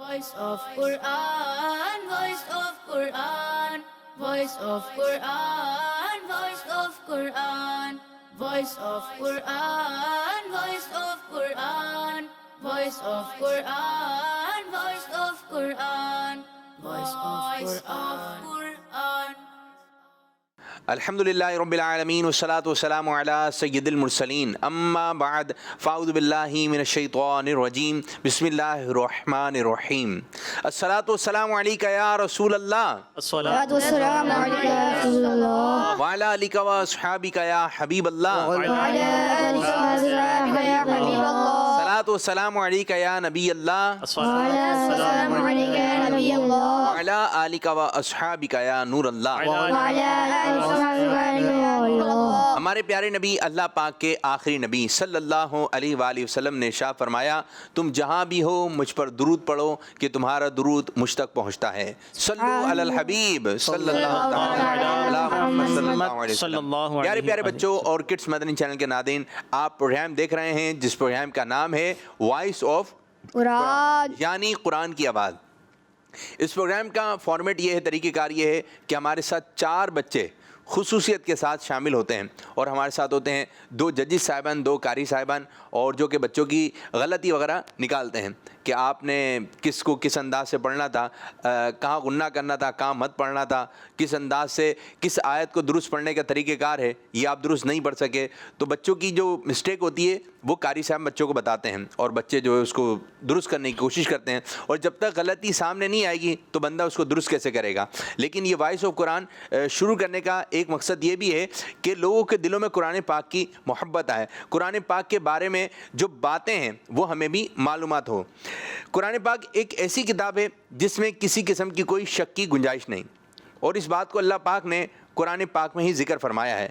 Voice of Quran, voice of Quran, voice of Quran, voice of Quran, voice of Quran, voice of Quran, voice of Quran, voice of Quran, voice of Quran. الحمدللہ رب العالمین والصلاة والسلام علی سید المرسلین اما بعد فاعوذ باللہ من الشیطان الرجیم بسم اللہ الرحمن الرحیم الصلاة والسلام علیکہ یا رسول اللہ والسلام علیکم یا رسول اللہ وعلی آلک و اصحابک یا حبیب اللہ وعلی آلہ وصحبہ یا حبیب اللہ الصلاة والسلام علیکہ یا نبی اللہ وعلی السلام علیکم یا نبی اللہ وعلی آلک و اصحابک یا نور اللہ وعلی آلہ وصحبہ یا نور اللہ. ہمارے پیارے نبی اللہ پاک کے آخری نبی صلی اللہ علیہ وآلہ وسلم نے ارشاد فرمایا تم جہاں بھی ہو مجھ پر درود پڑھو کہ تمہارا درود مجھ تک پہنچتا ہے. صلو علی الحبیب صلی اللہ تعالی علی محمد صلی اللہ علیہ وسلم. پیارے پیارے بچوں اور کڈس مدنی چینل کے ناظرین، آپ پروگرام دیکھ رہے ہیں جس پروگرام کا نام ہے وائس آف قرآن یعنی قرآن کی آواز. اس پروگرام کا فارمیٹ یہ ہے، طریقہ کار یہ ہے کہ ہمارے ساتھ 4 بچے خصوصیت کے ساتھ شامل ہوتے ہیں اور ہمارے ساتھ ہوتے ہیں 2 ججز صاحبان، 2 قاری صاحبان، اور جو کہ بچوں کی غلطی وغیرہ نکالتے ہیں کہ آپ نے کس کو کس انداز سے پڑھنا تھا، کہاں غنہ کرنا تھا، کہاں مت پڑھنا تھا، کس انداز سے کس آیت کو درست پڑھنے کا طریقہ کار ہے، یہ آپ درست نہیں پڑھ سکے. تو بچوں کی جو مسٹیک ہوتی ہے وہ قاری صاحب بچوں کو بتاتے ہیں اور بچے جو ہے اس کو درست کرنے کی کوشش کرتے ہیں، اور جب تک غلطی سامنے نہیں آئے گی تو بندہ اس کو درست کیسے کرے گا. لیکن یہ وائس آف قرآن شروع کرنے کا ایک مقصد یہ بھی ہے کہ لوگوں کے دلوں میں قرآن پاک کی محبت آئے، قرآن پاک کے بارے میں جو باتیں ہیں وہ ہمیں بھی معلومات ہو. قرآن پاک ایک ایسی کتاب ہے جس میں کسی قسم کی کوئی شک کی گنجائش نہیں، اور اس بات کو اللہ پاک نے قرآن پاک میں ہی ذکر فرمایا ہے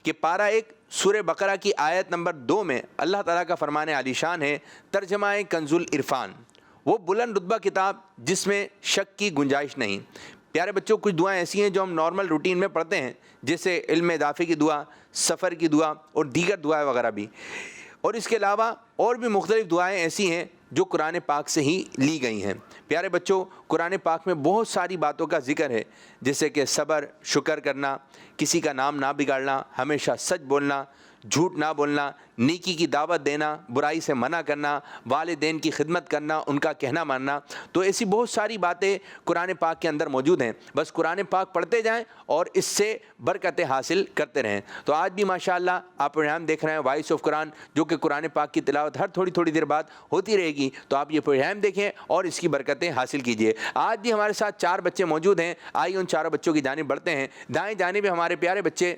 کہ پارہ 1 سورہ بقرہ کی آیت نمبر 2 میں اللہ تعالیٰ کا فرمان عالی شان ہے، ترجمہ کنز العرفان، وہ بلند رتبہ کتاب جس میں شک کی گنجائش نہیں. پیارے بچوں، کچھ دعائیں ایسی ہیں جو ہم نارمل روٹین میں پڑھتے ہیں، جیسے علم اضافے کی دعا، سفر کی دعا اور دیگر دعائیں وغیرہ بھی، اور اس کے علاوہ اور بھی مختلف دعائیں ایسی ہیں جو قرآن پاک سے ہی لی گئی ہیں. پیارے بچوں، قرآن پاک میں بہت ساری باتوں کا ذکر ہے، جیسے کہ صبر، شکر کرنا، کسی کا نام نہ بگاڑنا، ہمیشہ سچ بولنا، جھوٹ نہ بولنا، نیکی کی دعوت دینا، برائی سے منع کرنا، والدین کی خدمت کرنا، ان کا کہنا ماننا. تو ایسی بہت ساری باتیں قرآن پاک کے اندر موجود ہیں. بس قرآن پاک پڑھتے جائیں اور اس سے برکتیں حاصل کرتے رہیں. تو آج بھی ماشاءاللہ آپ پروگرام دیکھ رہے ہیں وائس آف قرآن، جو کہ قرآن پاک کی تلاوت ہر تھوڑی دیر بعد ہوتی رہے گی. تو آپ یہ پروگرام دیکھیں اور اس کی برکتیں حاصل کیجئے. آج بھی ہمارے ساتھ 4 بچے موجود ہیں. آئیے ان 4 بچوں کی جانب بڑھتے ہیں. دائیں جانب ہمارے پیارے بچے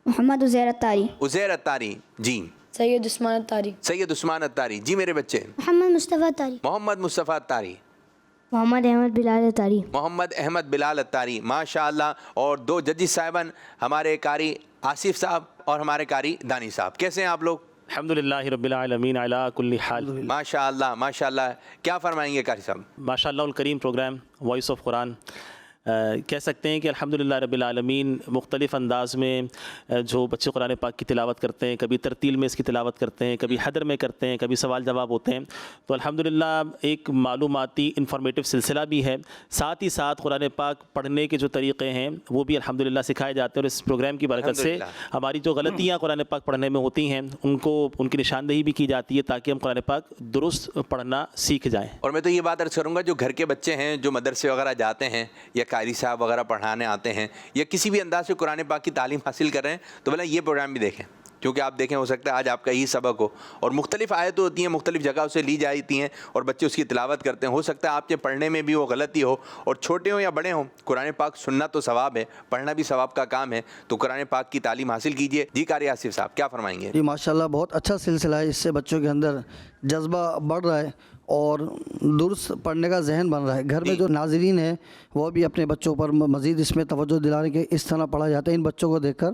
محمد عزیر اتاری، عزیر اتاری جی، سید عثمان اتاری، سید عثمان اتاری جی. میرے بچے محمد مصطفیٰ اتاری، محمد مصطفیٰ اتاری، محمد احمد بلال اتاری، محمد احمد بلال اتاری ماشاءاللہ. اور 2 ججز صاحبان، ہمارے قاری آصف صاحب اور ہمارے قاری دانی صاحب. کیسے ہیں آپ لوگ؟ الحمدللہ رب العالمین علی کل حال. ماشاءاللہ ماشاءاللہ. کیا فرمائیں گے قاری صاحب؟ ماشاءاللہ الکریم پروگرام وائس آف قرآن کہہ سکتے ہیں کہ الحمدللہ رب العالمین مختلف انداز میں جو بچے قرآن پاک کی تلاوت کرتے ہیں، کبھی ترتیل میں اس کی تلاوت کرتے ہیں، کبھی حدر میں کرتے ہیں، کبھی سوال جواب ہوتے ہیں. تو الحمدللہ ایک معلوماتی انفارمیٹیو سلسلہ بھی ہے. ساتھ ہی ساتھ قرآن پاک پڑھنے کے جو طریقے ہیں وہ بھی الحمدللہ سکھائے جاتے ہیں، اور اس پروگرام کی برکت سے ہماری جو غلطیاں قرآن پاک پڑھنے میں ہوتی ہیں ان کی نشاندہی بھی کی جاتی ہے تاکہ ہم قرآن پاک درست پڑھنا سیکھ جائیں. اور میں تو یہ بات عرض کروں گا، جو گھر کے بچے ہیں جو مدرسے وغیرہ جاتے ہیں یا قاری صاحب وغیرہ پڑھانے آتے ہیں یا کسی بھی انداز سے قرآن پاک کی تعلیم حاصل کر رہے ہیں، تو بھلا یہ پروگرام بھی دیکھیں، کیونکہ آپ دیکھیں ہو سکتا ہے آج آپ کا یہی سبق ہو، اور مختلف آیتیں ہوتی ہیں، مختلف جگہوں سے لی جاتی ہیں اور بچے اس کی تلاوت کرتے ہیں. ہو سکتا ہے آپ کے پڑھنے میں بھی وہ غلطی ہو، اور چھوٹے ہوں یا بڑے ہوں قرآن پاک سننا تو ثواب ہے، پڑھنا بھی ثواب کا کام ہے. تو قرآن پاک کی تعلیم حاصل کیجئے. جی قاری آصف صاحب کیا فرمائیں گے؟ جی ماشاءاللہ بہت اچھا سلسلہ ہے. اس سے بچوں کے اندر جذبہ بڑھ رہا ہے اور درست پڑھنے کا ذہن بن رہا ہے. گھر میں جو ناظرین ہیں وہ بھی اپنے بچوں پر مزید اس میں توجہ دلانے کے اس طرح پڑھا جاتا ہے ان بچوں کو دیکھ کر،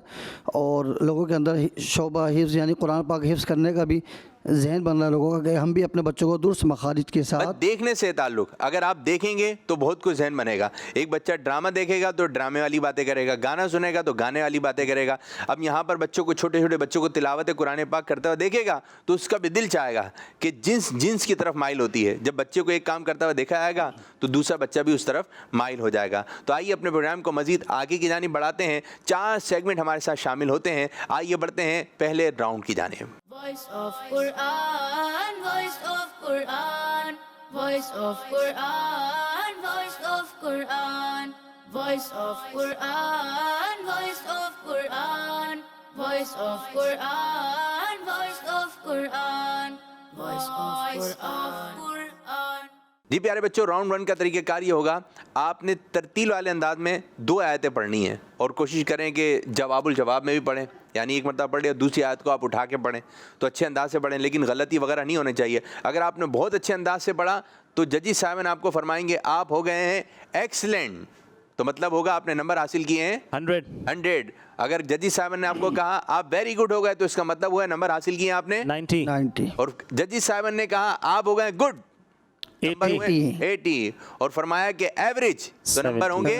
اور لوگوں کے اندر شعبہ حفظ یعنی قرآن پاک حفظ کرنے کا بھی ذہن بن رہا ہے لوگوں کا کہ ہم بھی اپنے بچوں کو درست مخارج کے ساتھ بس دیکھنے سے تعلق، اگر آپ دیکھیں گے تو بہت کچھ ذہن بنے گا. ایک بچہ ڈرامہ دیکھے گا تو ڈرامے والی باتیں کرے گا، گانا سنے گا تو گانے والی باتیں کرے گا. اب یہاں پر بچوں کو، چھوٹے چھوٹے بچوں کو تلاوت قرآن پاک کرتا ہوا دیکھے گا تو اس کا بھی دل چاہے گا کہ جنس کی طرف مائل ہوتی ہے. جب بچے کو ایک کام کرتا ہوا دیکھا جائے گا تو دوسرا بچہ بھی اس طرف مائل ہو جائے گا. تو آئیے اپنے پروگرام کو مزید آگے کی جانب بڑھاتے ہیں. 4 سیگمنٹ ہمارے ساتھ شامل ہوتے ہیں. آئیے بڑھتے ہیں پہلے راؤنڈ کی جانب. Voice of Quran, voice of Quran, voice of Quran, voice of Quran, voice of Quran, voice of Quran, voice of Quran, voice of Quran, voice of Quran. جی پیارے بچوں، راؤنڈ 1 کا طریقہ کار یہ ہوگا، آپ نے ترتیل والے انداز میں 2 آیتیں پڑھنی ہیں اور کوشش کریں کہ جواب الجواب میں بھی پڑھیں، یعنی ایک مرتبہ پڑھ لیا دوسری آیت کو آپ اٹھا کے پڑھیں تو اچھے انداز سے پڑھیں، لیکن غلطی وغیرہ نہیں ہونے چاہیے. اگر آپ نے بہت اچھے انداز سے پڑھا تو ججی صاحب آپ کو فرمائیں گے آپ ہو گئے ہیں ایکسلنٹ، تو مطلب ہوگا آپ نے نمبر حاصل کیے ہیں 100. اگر ججی صاحب نے آپ کو کہا آپ ویری گڈ ہو گئے تو اس کا مطلب ہوا ہے نمبر حاصل کیے آپ نے 90. اور ججی صاحب نے کہا آپ ہو گئے گڈ، نمبر ہوئے 80. اور فرمایا کہ ایوریج تو نمبر ہوں گے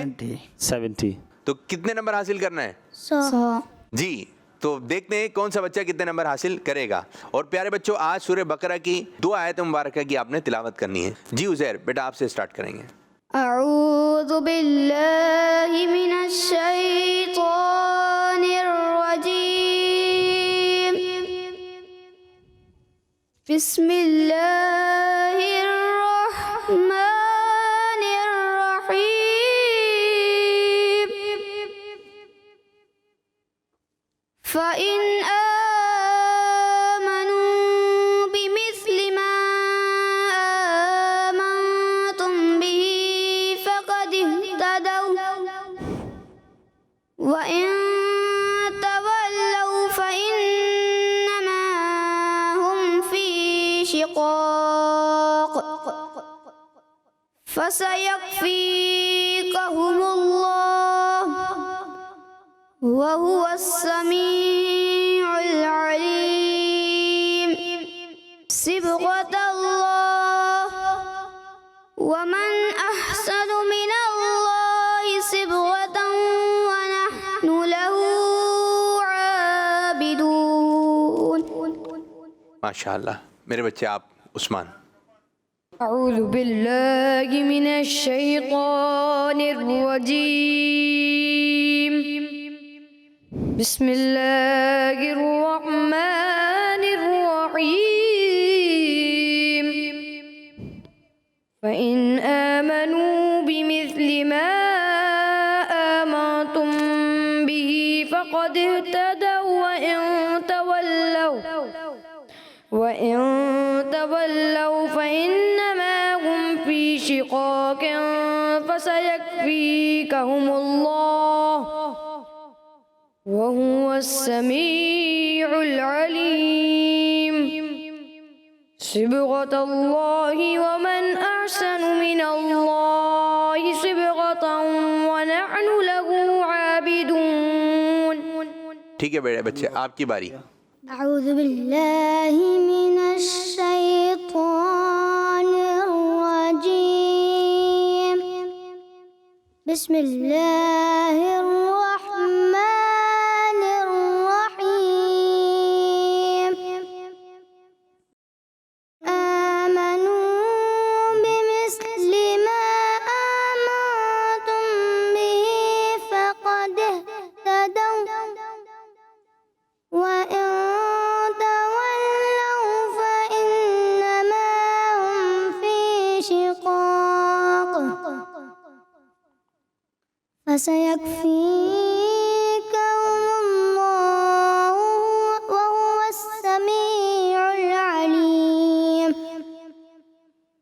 70. تو کتنے نمبر حاصل کرنا ہے 100. جی. تو دیکھتے ہیں کون سا بچہ کتنے نمبر حاصل کرے گا. اور پیارے بچوں، آج سورہ بقرہ کی 2 آیت مبارکہ کی آپ نے تلاوت کرنی ہے. جی عزیر بیٹا آپ سے سٹارٹ کریں گے. أعوذ بالله من الشيطان الرجيم. بسم الله الرحمن الرحيم. فإن آمنوا بمثل ما آمنتم به فقد اهتدوا وإن تولوا فإنما هم في شقاق فسيكفيكهم الله وهو السميع العليم. صبغة الله ومن أحسن من الله صبغة ونحن له عابدون. ماشاءاللہ. میرے بچے آپ عثمان. أعوذ بالله من الشيطان الرجيم. بسم الله الرحمن الرحيم. فإن آمنوا بمثل ما آمنتم به فقد اهتدوا وإن تولوا فإنما هم في شقاق فسيكفيكهم الله وهو السميع العليم. صبغة الله ومن أحسن من الله صبغة ونحن له عابدون. ٹھیک ہے بیٹے بچے آپ کی باری. أعوذ بالله من الشيطان الرجيم. بسم الله الرحمن الرحيم. آمنوا بمثل ما آمنتم به فقد اهتدوا وإن تولوا فإنما هم في شقاق فسيكفيكهم الله وهو السميع العليم.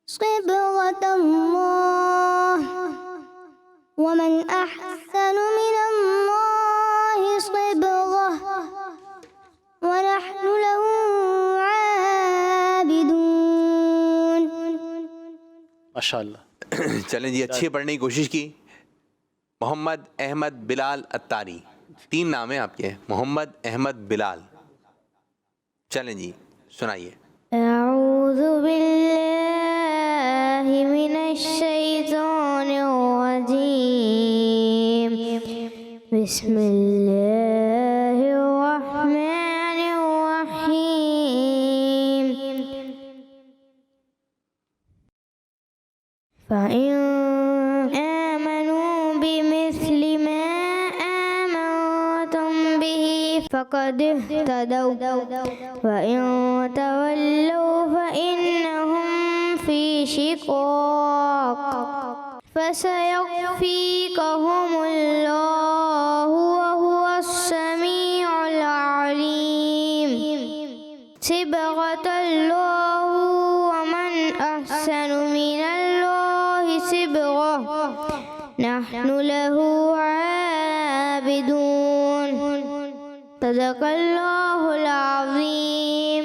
صبغة الله ومن أحسن من الله صبغة ونحن له عابدون. ماشاءاللہ. چلیں جی اچھی پڑھنے کی کوشش کی. محمد احمد بلال اتاری، 3 نام ہیں آپ کے، محمد احمد بلال. چلیں جی سنائیے. أعوذ بالله من الشيطان الرجيم بسم الله الرحمن الرحيم فإن آمنوا بمثل ما آمنتم به فقد اهتدوا وإن تولوا فإنهم في شقاق فسيكفيكهم الله وهو السميع العليم صبغة الله ومن أحسن من الله صبغة نحن له عابدون صدق الله العظيم.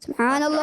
سبحان الله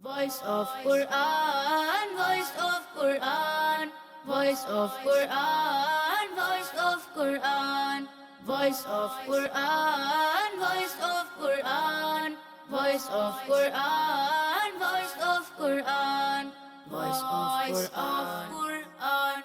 Voice of Quran, voice of Quran, voice of Quran, voice of Quran, voice of Quran, voice of Quran, voice of Quran, voice of Quran, voice of Quran.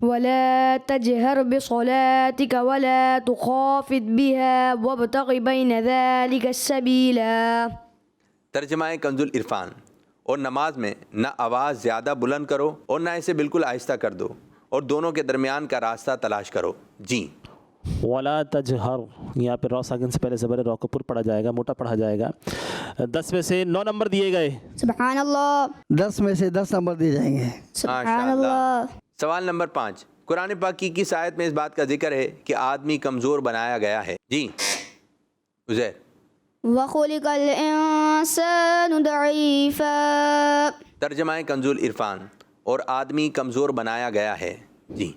ولا تجهر بصلاتك ولا تخافت بها وابتغ بين ذلك السبيلا. ترجمہ کنز العرفان، اور نماز میں نہ آواز زیادہ بلند کرو اور نہ اسے بالکل آہستہ کر دو، اور دونوں کے درمیان کا راستہ تلاش کرو. جی ولا تجہر، یہاں پہ را ساکن سے پہلے زبر را کو پر پڑھا جائے گا، موٹا پڑھا جائے گا. 10 میں سے 9 نمبر دیے گئے. سبحان اللہ. 10 میں سے 10 نمبر دیے جائیں گے. سبحان اللہ. سوال نمبر 5، قرآن پاک کی کس آیت میں اس بات کا ذکر ہے کہ آدمی کمزور بنایا گیا ہے؟ جی عزیر. وخلق الانسان ضعیفا. ترجمہ کنز العرفان، اور آدمی کمزور بنایا گیا ہے. جی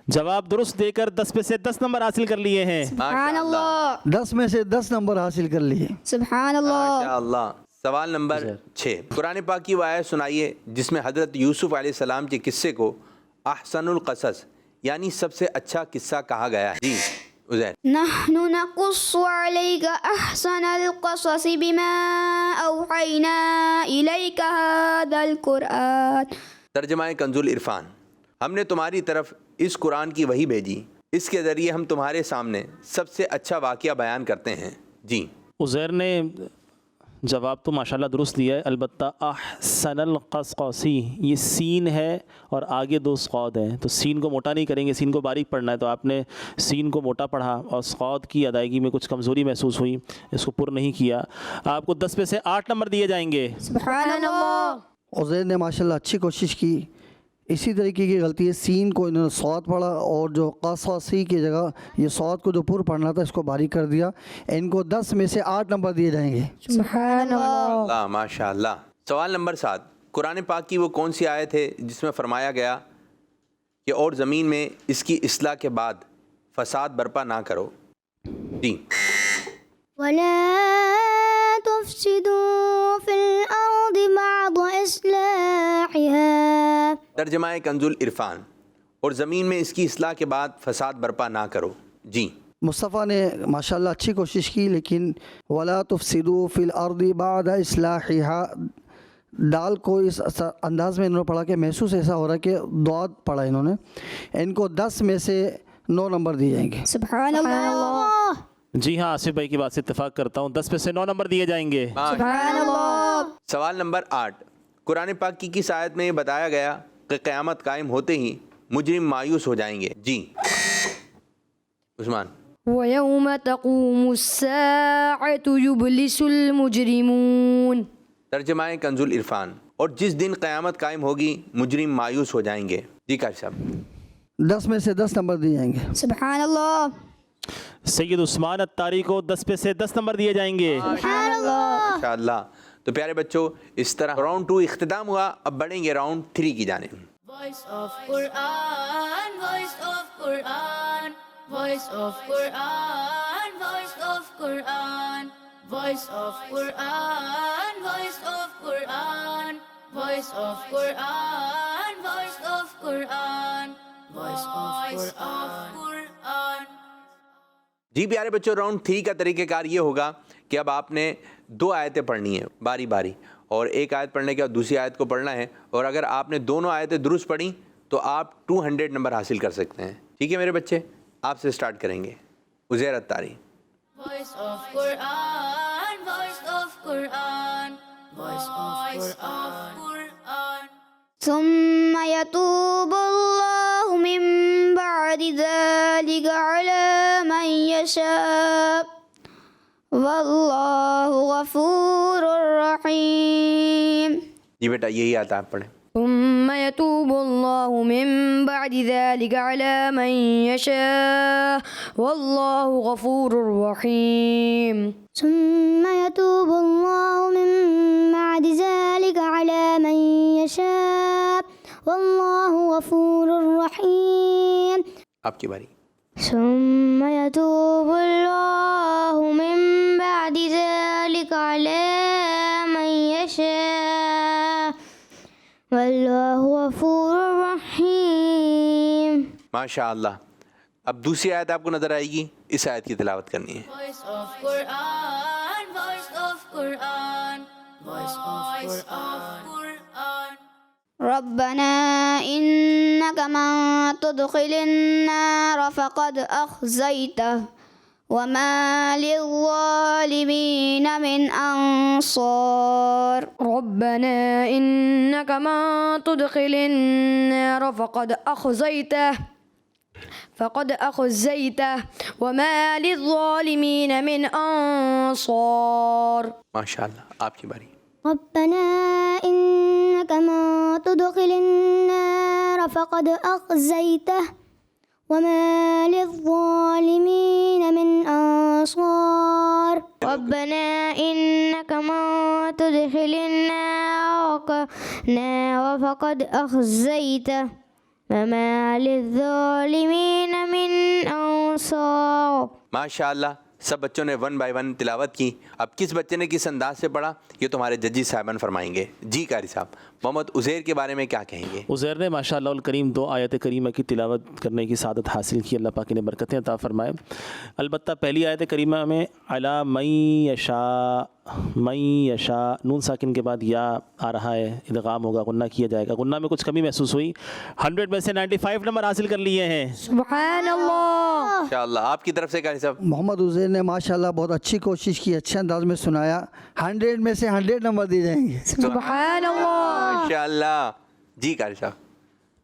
جواب درست دے کر 10 میں سے 10 نمبر حاصل کر لیے ہیں. سبحان اللہ. 10 میں سے 10 نمبر حاصل کر لیے. سبحان اللہ. ماشاء اللہ. سوال نمبر 6، قرآن پاک کی وہ آیت سنائیے جس میں حضرت یوسف علیہ السلام کے قصے کو احسن القصص یعنی سب سے اچھا قصہ کہا گیا ہے. جی عزیر. نحن نقص عليك أحسن القصص بما أوحينا إليك هذا القرآن. ترجمہ کنز العرفان، ہم نے تمہاری طرف اس قرآن کی وحی بھیجی، اس کے ذریعے ہم تمہارے سامنے سب سے اچھا واقعہ بیان کرتے ہیں. جی عزیر نے جواب تو ماشاءاللہ درست دیا ہے، البتہ احسن القصصی یہ سین ہے اور آگے 2 صاد ہیں، تو سین کو موٹا نہیں کریں گے، سین کو باریک پڑھنا ہے، تو آپ نے سین کو موٹا پڑھا اور صاد کی ادائیگی میں کچھ کمزوری محسوس ہوئی، اس کو پر نہیں کیا. آپ کو 10 میں سے 8 نمبر دیے جائیں گے. سبحان اللہ. عزیر نے ماشاءاللہ اچھی کوشش کی. اسی طریقے کی غلطی ہے، سین کو انہوں نے صاد پڑھا اور جو قصصی کی جگہ یہ صاد کو جو پر پڑھنا تھا اس کو باریک کر دیا. ان کو 10 میں سے 8 نمبر دیے جائیں گے. سبحان اللہ. اللہ ماشاء اللہ. سوال نمبر 7، قرآن پاک کی وہ کون سی آیت ہے جس میں فرمایا گیا کہ اور زمین میں اس کی اصلاح کے بعد فساد برپا نہ کرو؟ جی ولا تفسدوا في الأرض بعد إصلاحها. ترجمہ کنز العرفان، اور زمین میں اس کی اصلاح کے بعد فساد برپا نہ کرو. جی مصطفیٰ نے ماشاءاللہ اچھی کوشش کی، لیکن ولا تفسدوا فی الارض بعد اصلاحها دال کو اس انداز میں انہوں نے پڑھا کہ محسوس ایسا ہو رہا ہے کہ دعات پڑھا انہوں نے. ان کو 10 میں سے 9 نمبر دیے جائیں گے. سبحان اللہ. جی ہاں، آصف بھائی کی بات سے اتفاق کرتا ہوں، 10 میں سے 9 نمبر دیے جائیں گے. سبحان اللہ. سوال نمبر 8، قرآن پاک کی کس آیت میں یہ بتایا گیا کہ قیامت قائم ہوتے ہی مجرم مایوس ہو جائیں گے؟ جی عثمان. ويوم تقوم الساعة يبلس المجرمون. ترجمہ کنز العرفان، اور جس دن قیامت قائم ہوگی مجرم مایوس ہو جائیں گے. جی قاری صاحب. 10 میں سے 10 نمبر دیے جائیں گے. سبحان اللہ. سید عثمان الطاری کو 10 میں سے 10 نمبر دیے جائیں گے. سبحان اللہ. ماشاء اللہ. تو پیارے بچوں، اس طرح راؤنڈ 2 اختتام ہوا. اب بڑھیں گے راؤنڈ 3 کی جانب. Voice of Quran, voice of Quran, voice of Quran, voice of Quran, voice of Quran, voice of Quran, voice of Quran, voice of Quran, voice of Quran. جی پیارے بچوں، راؤنڈ 3 کا طریقہ کار یہ ہوگا کہ اب آپ نے 2 آیتیں پڑھنی ہیں باری باری، اور ایک آیت پڑھنے کے بعد دوسری آیت کو پڑھنا ہے، اور اگر آپ نے دونوں آیتیں درست پڑھیں تو آپ 200 نمبر حاصل کر سکتے ہیں. ٹھیک ہے میرے بچے، آپ سے سٹارٹ کریں گے. Uzair الطاری. Voice of Quran, voice of Quran, voice of Quran. ثم يتوب الله من بعد ذلك على من يشاء والله غفور رحيم. جی بیٹا یہی آتا آپ پڑھیں. ثم يتوب الله من بعد ذلك على من يشاء والله غفور رحيم. ثم يتوب الله من بعد ذلك على من يشاء والله غفور رحيم. آپ کی باری. ثم يتوب الله من بعد ذلك على من يشاء والله غفور رحيم. ماشاء اللہ. اب دوسری آیت آپ کو نظر آئے گی، اس آیت کی تلاوت کرنی ہے. Voice of Quran, voice of Quran, voice of Quran. ربنا إنك من تدخل النار فقد أخزيته وما للظالمين من أنصار. ربنا إنك من تدخل النار فقد أخزيته وما للظالمين من أنصار. ماشاء اللہ، آپ کی باری. ربنا إنك من تدخل النار فقد أخزيته وما للظالمين من أنصار. ربنا إنك من تدخل النار فقد أخزيته وما للظالمين من أنصار. ماشاء اللہ، سب بچوں نے 1 بائی 1 تلاوت کی. اب کس بچے نے کس انداز سے پڑھا یہ تمہارے ججی صاحبان فرمائیں گے. جی قاری صاحب، محمد عزیر کے بارے میں کیا کہیں گے؟ عزیر نے ماشاء اللہ الکریم 2 آیت کریمہ کی تلاوت کرنے کی سعادت حاصل کی. اللہ پاک نے برکتیں عطا فرمائے. البتہ پہلی آیت کریمہ میں علی من یشاء نون ساکن کے بعد یا آ رہا ہے، ادغام ہوگا، غنہ کیا جائے گا. غنہ میں کچھ کمی محسوس ہوئی. 100 میں سے 95 نمبر حاصل کر لیے ہیں. سبحان اللہ. ماشاء اللہ، آپ کی طرف سے قاری صاحب. محمد عزیر نے ماشاءاللہ بہت اچھی کوشش کی، اچھے انداز میں سنایا. 100 میں سے 100 نمبر دیے جائیں گے. سبحان اللہ. ماشاء اللہ. جی قاری صاحب،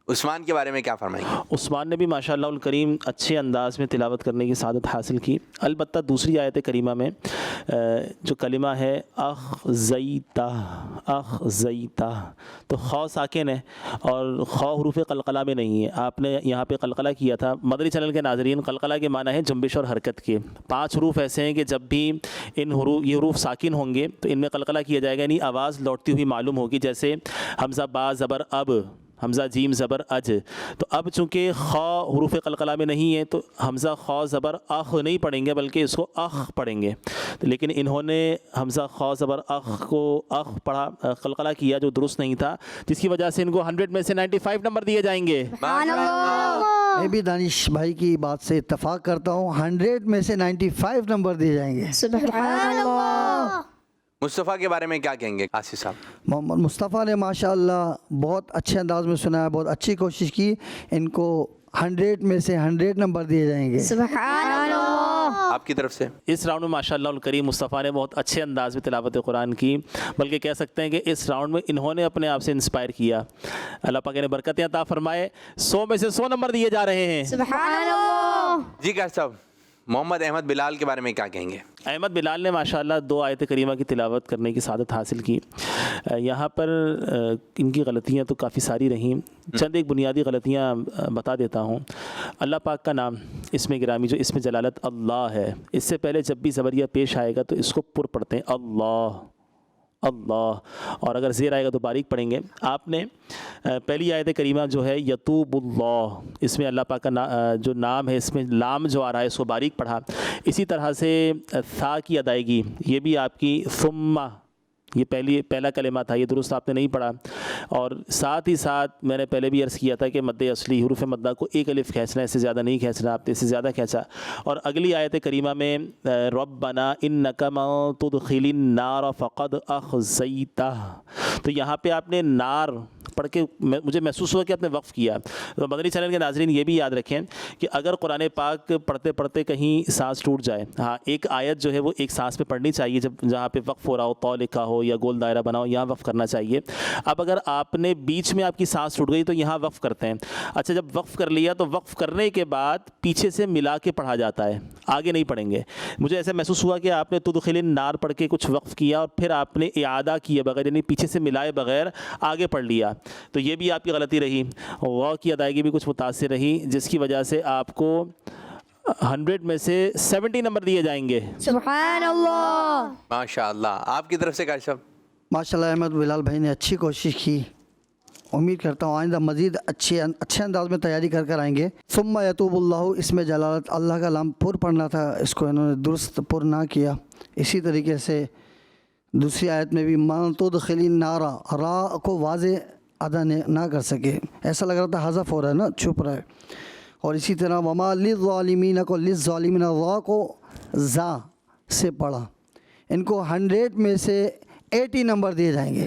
عثمان کے بارے میں کیا فرمائیں گے؟ عثمان نے بھی ماشاء اللہ الکریم اچھے انداز میں تلاوت کرنے کی سعادت حاصل کی. البتہ دوسری آیت کریمہ میں جو کلمہ ہے اخزیتہ، تو خو ساکن ہے اور خو حروف قلقلہ میں نہیں ہے. آپ نے یہاں پہ قلقلہ کیا تھا. مدری چینل کے ناظرین، قلقلہ کے معنی ہے جنبش اور حرکت کے. 5 حروف ایسے ہیں کہ جب بھی یہ حروف ساکن ہوں گے تو ان میں قلقلہ کیا جائے گا، یعنی آواز لوٹتی ہوئی معلوم ہوگی. جیسے حمزہ با زبر اب، حمزہ جیم زبر اج. تو اب چونکہ خا حروف قلقلہ میں نہیں ہے تو حمزہ خا زبر اخ نہیں پڑھیں گے بلکہ اس کو اخ پڑھیں گے. لیکن انہوں نے حمزہ خا زبر اخ کو اخ پڑھا، قلقلہ کیا جو درست نہیں تھا، جس کی وجہ سے ان کو 100 میں سے 95 نمبر دیے جائیں گے. میں بھی دانش بھائی کی بات سے اتفاق کرتا ہوں، 100 میں سے 95 نمبر دیے جائیں گے. سبحان اللہ. مصطفیٰ کے بارے میں کیا کہیں گے آصف صاحب؟ محمد مصطفیٰ نے ماشاءاللہ بہت اچھے انداز میں سنایا، بہت اچھی کوشش کی. ان کو 100 میں سے 100 نمبر دیے جائیں گے. سبحان اللہ. آپ کی طرف سے؟ اس راؤنڈ میں ماشاء اللہ الکریم مصطفیٰ نے بہت اچھے انداز میں تلاوت قرآن کی، بلکہ کہہ سکتے ہیں کہ اس راؤنڈ میں انہوں نے اپنے آپ سے انسپائر کیا. اللہ پاک نے برکتیں عطا فرمائے. 100 میں سے 100 نمبر دیے جا رہے ہیں. سبحان اللہ. جی قاری صاحب، محمد احمد بلال کے بارے میں کیا کہیں گے؟ احمد بلال نے ماشاءاللہ 2 آیت کریمہ کی تلاوت کرنے کی سعادت حاصل کی. یہاں پر ان کی غلطیاں تو کافی ساری رہیں. چند ایک بنیادی غلطیاں بتا دیتا ہوں. اللہ پاک کا نام اسم گرامی جو اسم جلالت اللہ ہے، اس سے پہلے جب بھی زبریہ پیش آئے گا تو اس کو پر پڑھتے ہیں اللہ اللہ، اور اگر زیر آئے گا تو باریک پڑھیں گے. آپ نے پہلی آیت کریمہ جو ہے یتوب اللہ، اس میں اللہ پاک کا جو نام ہے اس میں لام جو آ رہا ہے اس کو باریک پڑھا. اسی طرح سے ثا کی ادائیگی، یہ بھی آپ کی ثم، یہ پہلا کلمہ تھا، یہ درست آپ نے نہیں پڑھا. اور ساتھ ہی ساتھ میں نے پہلے بھی عرض کیا تھا کہ مد اصلی حروف مدہ کو 1 الف کھینچنا ہے، اس سے زیادہ نہیں کھینچنا، آپ نے اس سے زیادہ کھینچا. اور اگلی آیت کریمہ میں ربنا انک من تدخل النار فقد اخزیتہ، تو یہاں پہ آپ نے نار پڑھ کے مجھے محسوس ہوا کہ آپ نے وقف کیا. تو مدنی چینل کے ناظرین یہ بھی یاد رکھیں کہ اگر قرآن پاک پڑھتے پڑھتے کہیں سانس ٹوٹ جائے، ہاں ایک آیت جو ہے وہ ایک سانس پہ پڑھنی چاہیے، جہاں پہ وقف ہو رہا ہو، تو لکھا ہو یا گول دائرہ بنا ہو، یہاں وقف کرنا چاہیے. اب اگر آپ نے بیچ میں آپ کی سانس ٹوٹ گئی تو یہاں وقف کرتے ہیں. اچھا جب وقف کر لیا تو وقف کرنے کے بعد پیچھے سے ملا کے پڑھا جاتا ہے، آگے نہیں پڑھیں گے. مجھے ایسا محسوس ہوا کہ آپ نے تدخل النار پڑھ کے کچھ وقف کیا اور پھر آپ نے اعادہ کیے بغیر، یعنی پیچھے سے ملائے بغیر آگے پڑھ لیا. تو یہ بھی آپ کی غلطی رہی. واو کی ادائیگی بھی کچھ متاثر رہی، جس کی وجہ سے آپ کو 100 میں سے 70 نمبر دیے جائیں گے. سبحان اللہ. ماشاء اللہ. آپ کی طرف سے قاری صاحب؟ ماشاءاللہ احمد بلال بھائی نے اچھی کوشش کی. امید کرتا ہوں آئندہ مزید اچھے انداز میں تیاری کر آئیں گے. ثم یتوب اللہ، اس میں جلالت اللہ کا لام پر پڑھنا تھا، اس کو انہوں نے درست پر نہ کیا. اسی طریقے سے دوسری آیت میں بھی من تدخل النار، را کو واضح ادا نہ کر سکے، ایسا لگ رہا تھا حذف ہو رہا ہے نا، چھپ رہا ہے. اور اسی طرح وما للظالمین کو للظالمین، را کو زا سے پڑھا. ان کو 100 میں سے 80 نمبر دیے جائیں گے.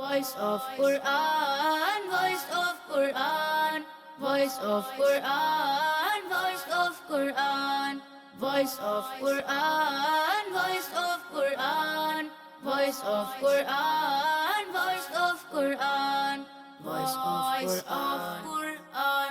Voice of Quran, voice of Quran, voice of Quran, voice of Quran, voice of Quran, voice of Quran, voice of Quran, voice of Quran, voice of Quran.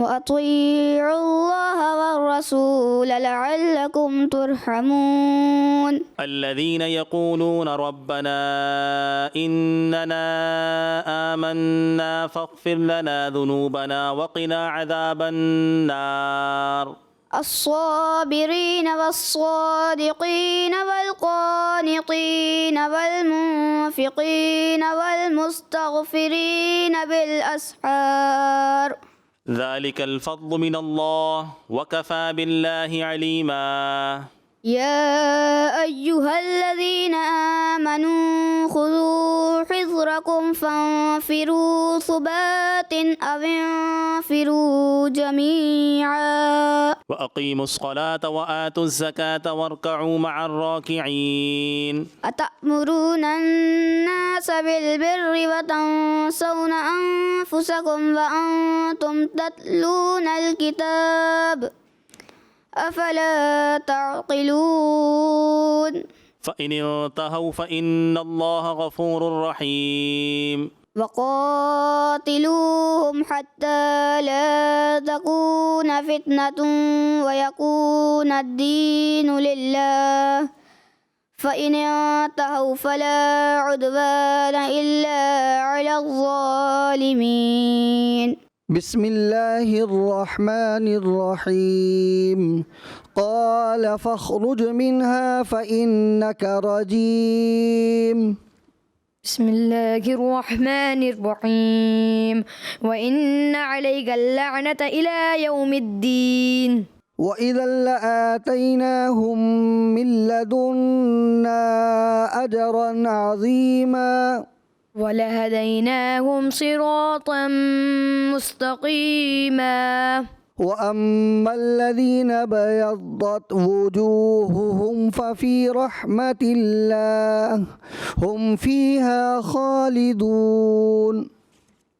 وأطيعوا الله والرسول لعلكم ترحمون الذين يقولون ربنا إننا آمنا فاغفر لنا ذنوبنا وقنا عذاب النار. الصابرين والصادقين والقانطين والمنفقين والمستغفرين بالأسحار ذلك الفضل من الله وكفى بالله عليما. يا أيها الذين آمنوا خذوا حذركم فانفروا ثبات أو انفروا جميعا وأقيموا الصلاة وآتوا الزكاة واركعوا مع الراكعين. أتأمرون الناس بالبر وتنسون أنفسكم وأنتم تتلون الكتاب أفلا تعقلون. فإن انتهوا فإن الله غفور رحيم. وقاتلوهم حتى لا تكون فتنة ويكون الدين لله فإن انتهوا فلا عدوان إلا على الظالمين. بسم الله الرحمن الرحيم. قال فاخرج منها فإنك رجيم. بسم الله الرحمن الرحيم. وإن عليك اللعنة إلى يوم الدين. وإذا لآتيناهم من لدنا أجرا عظيما. ولهديناهم صراطا مستقيما. وأما الذين بيضت وجوههم ففي رحمة الله هم فيها خالدون.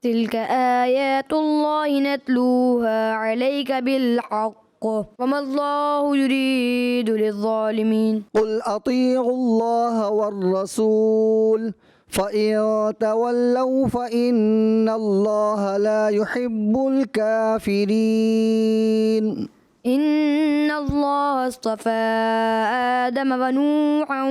تلك آيات الله نتلوها عليك بالحق وما الله يريد للظالمين. قل أطيعوا الله والرسول فإن تولوا فإن الله لا يحب الكافرين. إن الله اصطفى آدم ونوحا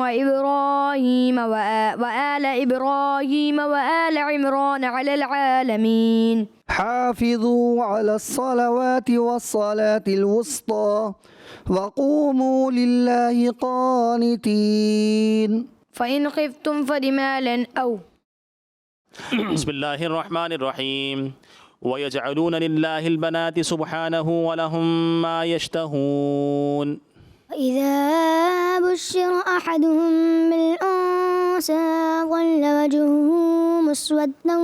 وإبراهيم وآل إبراهيم وآل عمران على العالمين. حافظوا على الصلوات والصلاة الوسطى وقوموا لله قانتين. فإن خفتم فرجالا أو بسم الله الرحمن الرحيم. ويجعلون لله البنات سبحانه ولهم ما يشتهون. وإذا بشر أحدهم بالأنثى ظل وجهه مسودا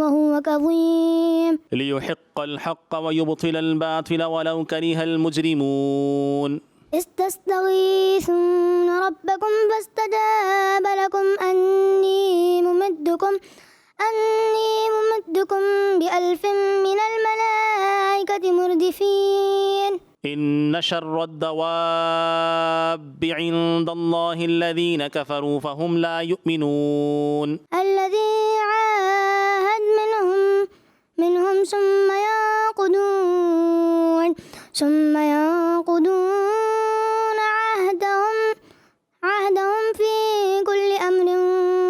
وهو كظيم. ليحق الحق ويبطل الباطل ولو كره المجرمون. إذ تستغيثون ربكم فاستجاب لكم أني ممدكم ب1000 من الملائكة مردفين. إن شر الدواب عند الله الذين كفروا فهم لا يؤمنون. الذي عاهد منهم ثم ينقضون عهدهم في كل أمر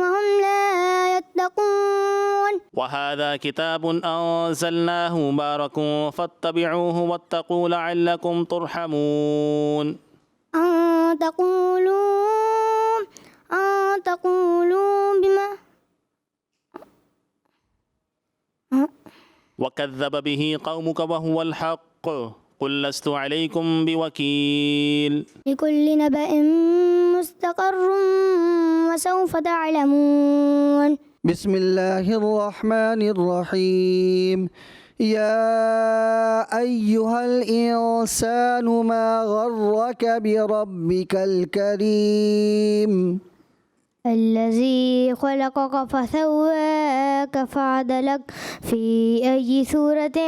وهم لا يتقون. وهذا كتاب أنزلناه مبارك فاتبعوه واتقوا لعلكم ترحمون. أن تقولوا بما وكذب به قومك وهو الحق قل لست عليكم بوكيل. لكل نبأ مستقر وسوف تعلمون. بسم الله الرحمن الرحيم. يا أيها الإنسان ما غرك بربك الكريم الذي خلقك فسواك فعدلك في أي صورة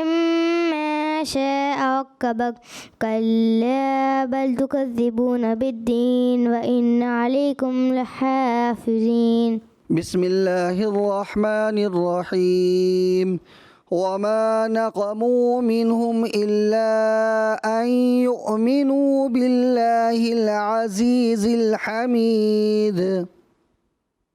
ما شاء ركبك. كلا بل تكذبون بالدين وإن عليكم لحافظين. بسم الله الرحمن الرحيم. وما نقموا منهم إلا أن يؤمنوا بالله العزيز الحميد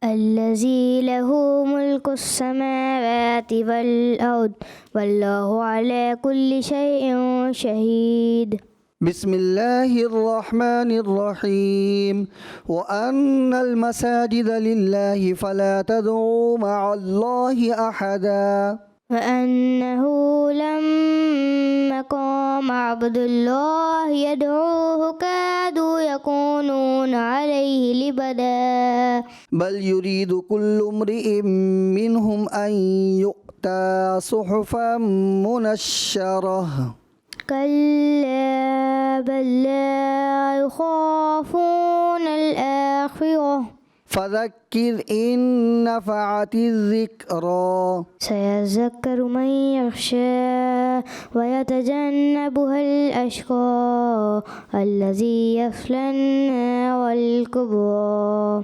الذي له ملك السماوات والأرض والله على كل شيء شهيد. بسم الله الرحمن الرحيم. وأن المساجد لله فلا تدعوا مع الله أحدا وأنه لما قام عبد الله يدعوه كادوا يكونون عليه لبدا بل يريد كل امرئ منهم أن يؤتى صحفا منشرة كلا بل لا يخافون الآخرة فذكر إن نفعت الذكرى سيذكر من يخشى ويتجنبها الأشقى الذي يصلى النار الكبرى.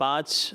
5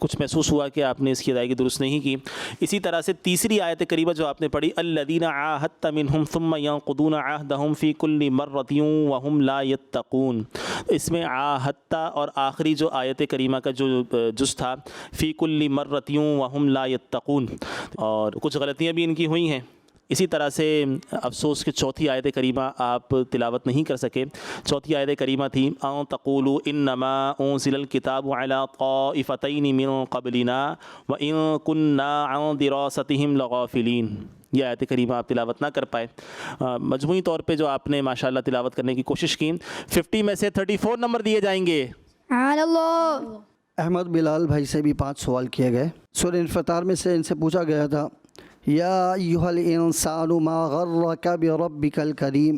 کچھ محسوس ہوا کہ آپ نے اس کی ادائیگی درست نہیں کی. اسی طرح سے تیسری آیت کریمہ جو آپ نے پڑھی الذین عاہدت منہم ثم ينقضون عہدہم فی کل مرۃ وہم لا یتقون. اس میں عاہدت اور آخری جو آیت کریمہ کا جو جز تھا فی کل مرۃ وہم لا یتقون، اور کچھ غلطیاں بھی ان کی ہوئی ہیں. اسی طرح سے افسوس کہ چوتھی آیت کریمہ آپ تلاوت نہیں کر سکے. چوتھی آیت کریمہ تھی ان تقولوا انما انزل الکتاب علی طائفتین من قبلنا وان كنا عن دراستهم لغافلین. یہ آیت کریمہ آپ تلاوت نہ کر پائے. مجموعی طور پہ جو آپ نے ماشاءاللہ تلاوت کرنے کی کوشش کی، 50 میں سے 34 نمبر دیے جائیں گے. سبحان اللہ. احمد بلال بھائی سے بھی 5 سوال کیے گئے. سورہ انفطار میں سے ان سے پوچھا گیا تھا یا ایھا الانسان ما غرک بربک الکریم،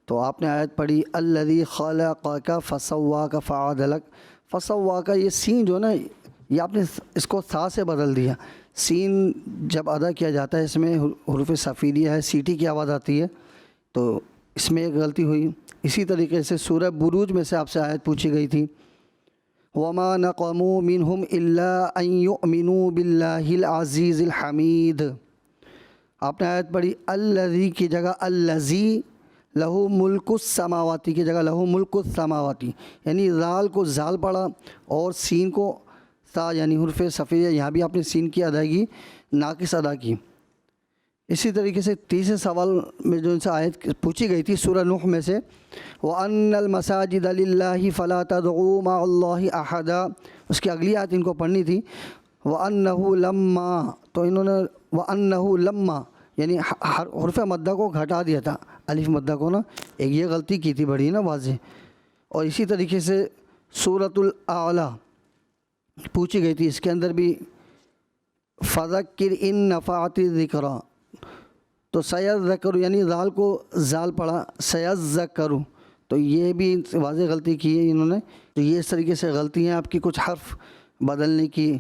تو آپ نے آیت پڑھی الذی خلقک فسواک فعدلک. فسواک، یہ سین جو نا یہ آپ نے اس کو ثا سے بدل دیا. سین جب ادا کیا جاتا ہے اس میں حروف صفیریہ ہے، سیٹی کی آواز آتی ہے، تو اس میں ایک غلطی ہوئی. اسی طریقے سے سورہ بروج میں سے آپ سے آیت پوچھی گئی تھی وما نقموا منہم الا ان یؤمنوا باللہ العزیز الحمید. آپ نے آیت پڑھی الذی کی جگہ الذی، لہو ملک السماواتی کی جگہ لہو ملک السماواتی، یعنی زال کو زال پڑھا اور سین کو تا، یعنی حرف صفیہ. یہاں بھی آپ نے سین کی ادائیگی ناقص ادا کی. اسی طریقے سے تیسرے سوال میں جو ان سے آیت پوچھی گئی تھی سورہ نوح میں سے وَأَنَّ الْمَسَاجِدَ لِلَّهِ فَلَا تَدْعُوا مَعَ اللَّهِ أَحَدًا، اس کی اگلی آیت ان کو پڑھنی تھی وَأَنَّهُ لَمَّا، تو انہوں نے وَأَنَّهُ لَمَّا یعنی حرف مدہ کو گھٹا دیا تھا، الف مدہ کو نا، ایک یہ غلطی کی تھی بڑی نا واضح. اور اسی طریقے سے سورۃ الاعلیٰ پوچھی گئی تھی، اس کے اندر بھی فَذَكِّرْ إِن نَفَعَتِ الذِّكْرَىٰ، تو سیذکر یعنی زال کو زال پڑھا سیذکر، تو یہ بھی واضح غلطی کی ہے انہوں نے. تو یہ اس طریقے سے غلطی ہیں آپ کی، کچھ حرف بدلنے کی،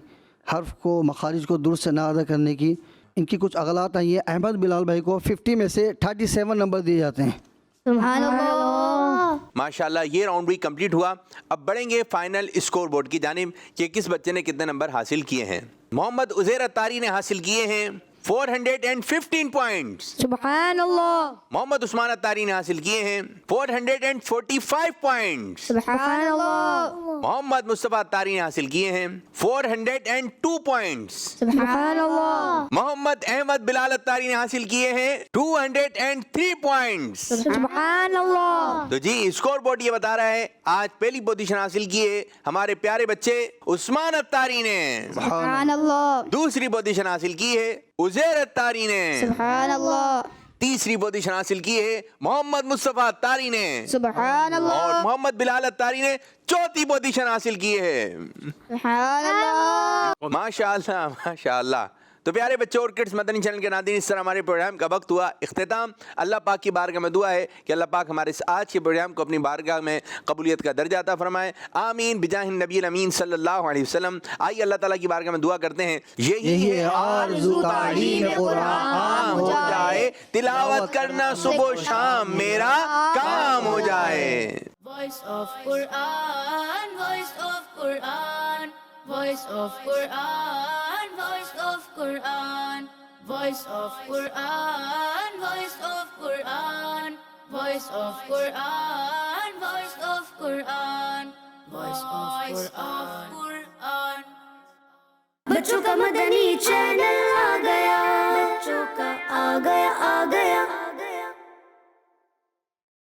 حرف کو مخارج کو درست سے نہ ادا کرنے کی. ان کی کچھ اغلاط آئی ہیں. احمد بلال بھائی کو 50 میں سے 37 نمبر دیے جاتے ہیں. سبحان اللہ. ماشاءاللہ یہ راؤنڈ بھی کمپلیٹ ہوا. اب بڑھیں گے فائنل اسکور بورڈ کی جانب کہ کس بچے نے کتنے نمبر حاصل کیے ہیں. محمد عزیر اتاری نے حاصل کیے ہیں 415 پوائنٹس. سبحان اللہ. محمد عثمان اتاری نے حاصل کیے ہیں 445 پوائنٹس. سبحان اللہ. محمد مصطفیٰ اتاری نے حاصل کیے ہیں 402 پوائنٹس. سبحان اللہ. محمد احمد بلال اتاری نے حاصل کیے ہیں 203 پوائنٹس. سبحان اللہ. تو جی اسکور بورڈ یہ بتا رہا ہے آج پہلی پوزیشن حاصل کی ہے ہمارے پیارے بچے عثمان اتاری نے. سبحان اللہ. دوسری پوزیشن حاصل کی ہے عزیر اتاری نے. سبحان اللہ. تیسری پوزیشن حاصل کی ہے محمد مصطفیٰ اتاری نے. سبحان اللہ. اور محمد بلال اتاری نے چوتھی پوزیشن حاصل کی ہے. سبحان اللہ. ماشاءاللہ ماشاءاللہ. تو پیارے بچوں اور کڈس مدنی چینل کے ناظرین، اس طرح ہمارے پروگرام کا وقت ہوا اختتام. اللہ پاک کی بارگاہ میں دعا ہے کہ اللہ پاک ہمارے اس آج کے پروگرام کو اپنی بارگاہ میں قبولیت کا درجہ عطا فرمائے. آمین بجاہ النبی الامین صلی اللہ علیہ وسلم. آئیے اللہ تعالیٰ کی بارگاہ میں دعا کرتے ہیں. یہی آرزو تعلیم قرآن ہو جائے، تلاوت کرنا صبح و شام میرا کام ہو جائے. Voice of Quran, voice of Quran, voice of Quran, voice of Quran, voice of Quran, voice of Quran, voice of Quran, voice of Quran, voice of Quran. بچوں کا مدنی چینل آ گیا، بچوں کا آ گیا